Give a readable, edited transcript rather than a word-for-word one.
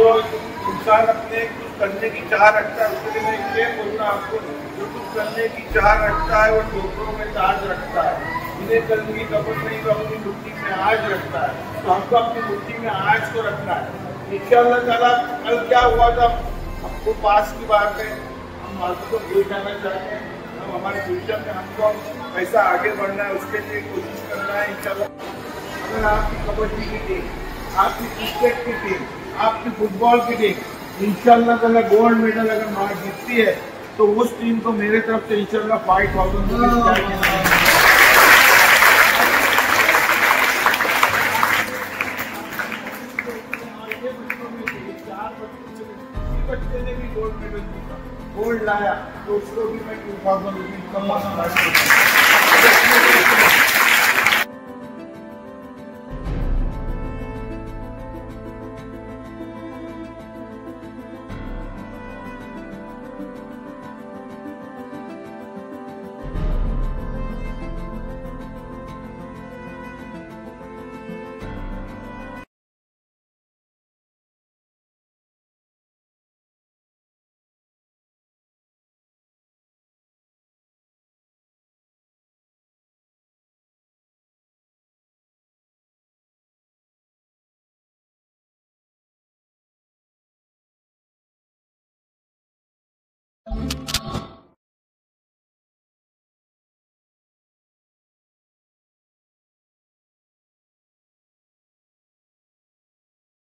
जो इंसान अपने कुछ करने की चाह रखता है, उसके लिए मैं ये बोलूँगा आपको, जो कुछ करने की चाह रखता है वो टोकरों में ताज रखता है। इन्हें कल की कब्र नहीं, तो अपनी मुट्ठी में आज रखता है। तो हमको अपनी मुट्ठी में आज को रखना है इंशाअल्लाह ताला। कल क्या हुआ था हमको पास की बात है, हम मालूम को भूल जाना चाहते हैं। हम हमारे फ्यूचर में हमको कैसा आगे बढ़ना है उसके लिए कोशिश करना है इंशाअल्लाह। अगर आपकी कबड्डी की टीम, आपकी क्रिकेट की टीम, आपकी फुटबॉल की टीम इंशाअल्लाह ताला गोल्ड मेडल अगर मार जीतती है, तो उस टीम को मेरे तरफ से इंशाअल्लाह 5,000 रुपये। बच्चे ने भी गोल्ड मेडल जीता, गोल्ड लाया, तो उसको भी मैं 2,000 रुपये का